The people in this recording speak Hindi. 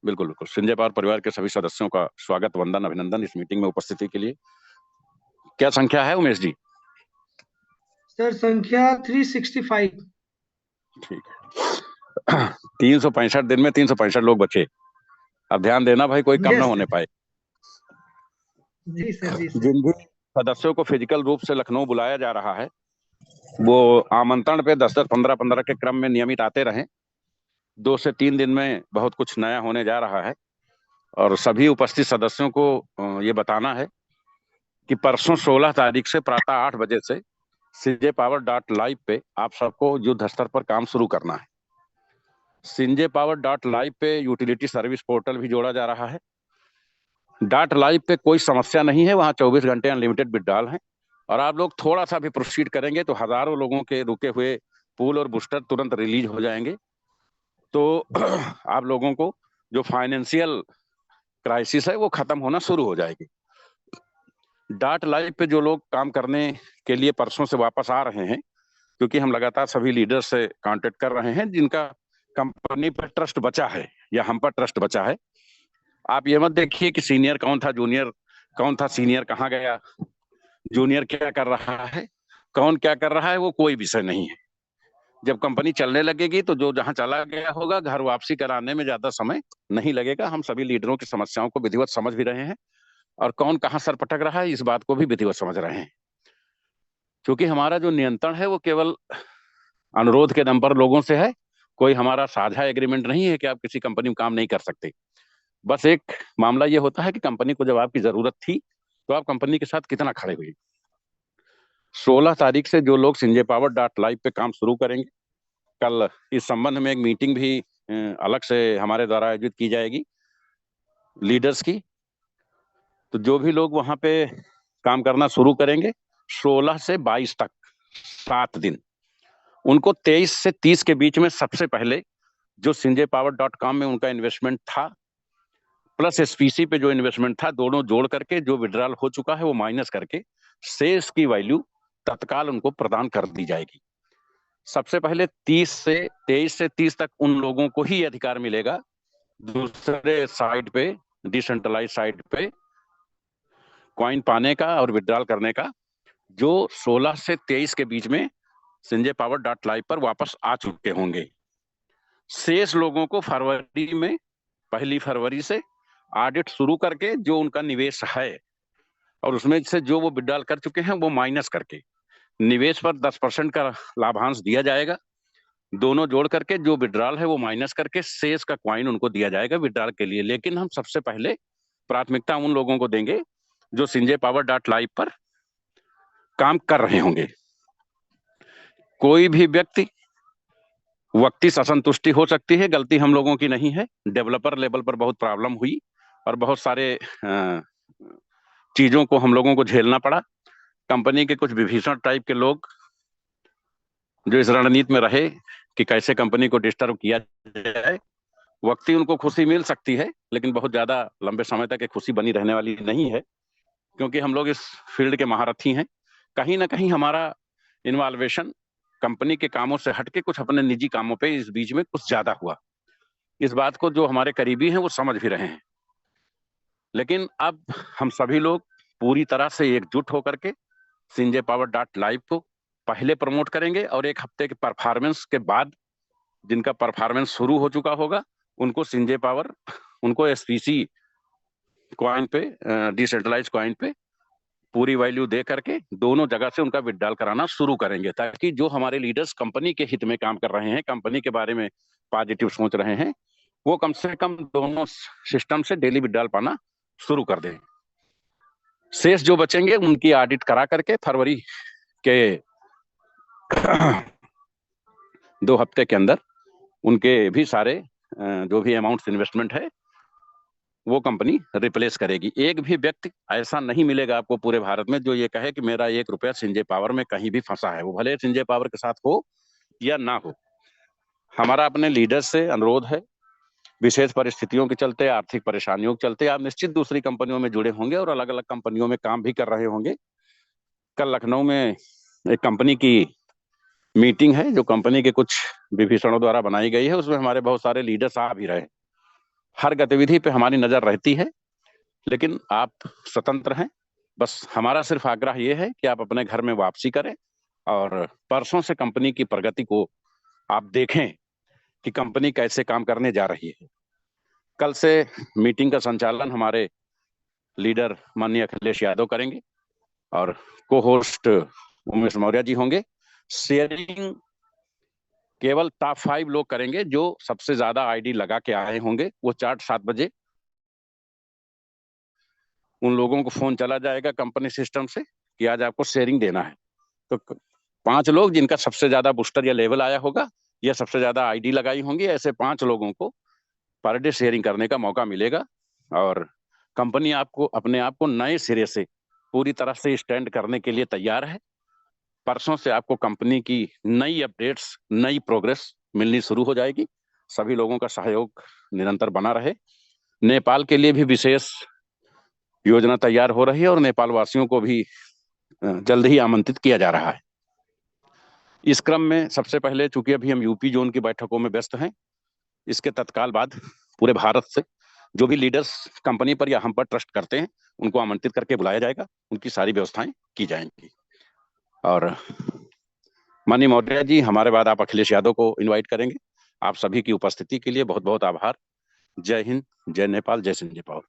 बिल्कुल बिल्कुल। संजय पावर परिवार के सभी सदस्यों का स्वागत, वंदन, अभिनंदन इस मीटिंग में उपस्थिति के लिए। क्या संख्या है उमेश जी? सर संख्या 365। ठीक है। 365 दिन में 365 लोग बचे। अब ध्यान देना भाई, कोई कम ना यस होने सर। पाए। जी सर, जी सर। जिन भी सदस्यों को फिजिकल रूप से लखनऊ बुलाया जा रहा है वो आमंत्रण पे 10-10, 15-15 के क्रम में नियमित आते रहें। 2 से 3 दिन में बहुत कुछ नया होने जा रहा है और सभी उपस्थित सदस्यों को ये बताना है कि परसों 16 तारीख से प्रातः 8 बजे से CJPower.live पे आप सबको युद्ध स्तर पर काम शुरू करना है। CJPower.live पे यूटिलिटी सर्विस पोर्टल भी जोड़ा जा रहा है। .live पे कोई समस्या नहीं है, वहां 24 घंटे अनलिमिटेड विड्रॉल है और आप लोग थोड़ा सा भी प्रोसीड करेंगे तो हजारों लोगों के रुके हुए पूल और बूस्टर तुरंत रिलीज हो जाएंगे। तो आप लोगों को जो फाइनेंशियल क्राइसिस है वो खत्म होना शुरू हो जाएगी। .live पे जो लोग काम करने के लिए परसों से वापस आ रहे हैं, क्योंकि हम लगातार सभी लीडर से कांटेक्ट कर रहे हैं जिनका कंपनी पर ट्रस्ट बचा है या हम पर ट्रस्ट बचा है। आप ये मत देखिए कि सीनियर कौन था, जूनियर कौन था, सीनियर कहाँ गया, जूनियर क्या कर रहा है, कौन क्या कर रहा है, वो कोई विषय नहीं है। जब कंपनी चलने लगेगी तो जो जहां चला गया होगा घर वापसी कराने में ज्यादा समय नहीं लगेगा। हम सभी लीडरों की समस्याओं को विधिवत समझ भी रहे हैं और कौन कहां सर पटक रहा है इस बात को भी विधिवत समझ रहे हैं। क्योंकि हमारा जो नियंत्रण है वो केवल अनुरोध के दम पर लोगों से है। कोई हमारा साझा एग्रीमेंट नहीं है कि आप किसी कंपनी में काम नहीं कर सकते। बस एक मामला ये होता है कि कंपनी को जब आपकी जरूरत थी तो आप कंपनी के साथ कितना खड़े हुए। 16 तारीख से जो लोग CJPower.live पे काम शुरू करेंगे, कल इस संबंध में एक मीटिंग भी अलग से हमारे द्वारा आयोजित की जाएगी लीडर्स की। तो जो भी लोग वहां पे काम करना शुरू करेंगे 16 से 22 तक 7 दिन, उनको 23 से 30 के बीच में सबसे पहले जो CJPower.com में उनका इन्वेस्टमेंट था प्लस SPC पे जो इन्वेस्टमेंट था, दोनों जोड़ करके जो विड्रॉल हो चुका है वो माइनस करके शेष की वैल्यू तत्काल उनको प्रदान कर दी जाएगी। सबसे पहले 23 से 30 तक उन लोगों को ही अधिकार मिलेगा दूसरे साइड पे, डिसेंट्रलाइज साइड पे कॉइन पाने का और विड्रॉल करने का, जो 16 से 23 के बीच में CJPower.live पर वापस आ चुके होंगे। शेष लोगों को फरवरी में, 1 फरवरी से ऑडिट शुरू करके जो उनका निवेश है और उसमें से जो वो विड्रॉल कर चुके हैं वो माइनस करके निवेश पर 10% का लाभांश दिया जाएगा। दोनों जोड़ करके जो विड्रॉल है वो माइनस करके शेष का क्वाइन उनको दिया जाएगा विड्रॉल के लिए। लेकिन हम सबसे पहले प्राथमिकता उन लोगों को देंगे जो CJPower.live पर काम कर रहे होंगे। कोई भी व्यक्ति वक्तिगत असंतुष्टि हो सकती है, गलती हम लोगों की नहीं है। डेवलपर लेवल पर बहुत प्रॉब्लम हुई और बहुत सारे चीजों को हम लोगों को झेलना पड़ा। कंपनी के कुछ विभीषण टाइप के लोग जो इस रणनीति में रहे कि कैसे कंपनी को डिस्टर्ब किया जाए, वक्ती उनको खुशी मिल सकती है लेकिन बहुत ज्यादा लंबे समय तक खुशी बनी रहने वाली नहीं है, क्योंकि हम लोग इस फील्ड के महारथी हैं। कहीं ना कहीं हमारा इन्वॉल्वेशन कंपनी के कामों से हटके कुछ अपने निजी कामों पे इस बीच में कुछ ज्यादा हुआ। इस बात को जो हमारे करीबी हैं वो समझ भी रहे हैं। लेकिन अब हम सभी लोग पूरी तरह से एकजुट होकर के CJPower.live को पहले प्रमोट करेंगे और 1 हफ्ते के परफॉर्मेंस के बाद जिनका परफॉर्मेंस शुरू हो चुका होगा उनको CJPower, उनको SPC कॉइन पे, डिसेंट्रलाइज कॉइन पे पूरी वैल्यू दे करके दोनों जगह से उनका विड्रॉल कराना शुरू करेंगे, ताकि जो हमारे लीडर्स कंपनी के हित में काम कर रहे हैं, कंपनी के बारे में पॉजिटिव सोच रहे हैं, वो कम से कम दोनों सिस्टम से डेली विड्रॉल पाना शुरू कर दें। शेष जो बचेंगे उनकी ऑडिट करा करके फरवरी के 2 हफ्ते के अंदर उनके भी सारे जो भी अमाउंट इन्वेस्टमेंट है वो कंपनी रिप्लेस करेगी। एक भी व्यक्ति ऐसा नहीं मिलेगा आपको पूरे भारत में जो ये कहे कि मेरा 1 रुपया CJPower में कहीं भी फंसा है, वो भले CJPower के साथ हो या ना हो। हमारा अपने लीडर से अनुरोध है, विशेष परिस्थितियों के चलते, आर्थिक परेशानियों के चलते आप निश्चित दूसरी कंपनियों में जुड़े होंगे और अलग अलग कंपनियों में काम भी कर रहे होंगे। कल लखनऊ में एक कंपनी की मीटिंग है जो कंपनी के कुछ विभीषणों द्वारा बनाई गई है, उसमें हमारे बहुत सारे लीडर्स आ भी रहे। हर गतिविधि पे हमारी नजर रहती है, लेकिन आप स्वतंत्र हैं। बस हमारा सिर्फ आग्रह ये है कि आप अपने घर में वापसी करें और परसों से कंपनी की प्रगति को आप देखें कि कंपनी कैसे काम करने जा रही है। कल से मीटिंग का संचालन हमारे लीडर माननीय अखिलेश यादव करेंगे और को होस्ट उमेश मौर्य जी होंगे। शेयरिंग केवल टॉप 5 लोग करेंगे जो सबसे ज्यादा आईडी लगा के आए होंगे। वो चार्ट 7 बजे उन लोगों को फोन चला जाएगा कंपनी सिस्टम से कि आज आपको शेयरिंग देना है। तो 5 लोग जिनका सबसे ज्यादा बूस्टर या लेवल आया होगा या सबसे ज्यादा आईडी लगाई होंगी, ऐसे 5 लोगों को पर डे शेयरिंग करने का मौका मिलेगा। और कंपनी आपको अपने आप को नए सिरे से पूरी तरह से स्टैंड करने के लिए तैयार है। परसों से आपको कंपनी की नई अपडेट्स, नई प्रोग्रेस मिलनी शुरू हो जाएगी। सभी लोगों का सहयोग निरंतर बना रहे। नेपाल के लिए भी विशेष योजना तैयार हो रही है और नेपाल वासियों को भी जल्द ही आमंत्रित किया जा रहा है। इस क्रम में सबसे पहले, चूंकि अभी हम यूपी जोन की बैठकों में व्यस्त हैं, इसके तत्काल बाद पूरे भारत से जो भी लीडर्स कंपनी पर या हम पर ट्रस्ट करते हैं उनको आमंत्रित करके बुलाया जाएगा, उनकी सारी व्यवस्थाएं की जाएंगी। और माननीय मौर्य जी, हमारे बाद आप अखिलेश यादव को इनवाइट करेंगे। आप सभी की उपस्थिति के लिए बहुत बहुत आभार। जय हिंद, जय नेपाल, जय सिंह, जय पाल।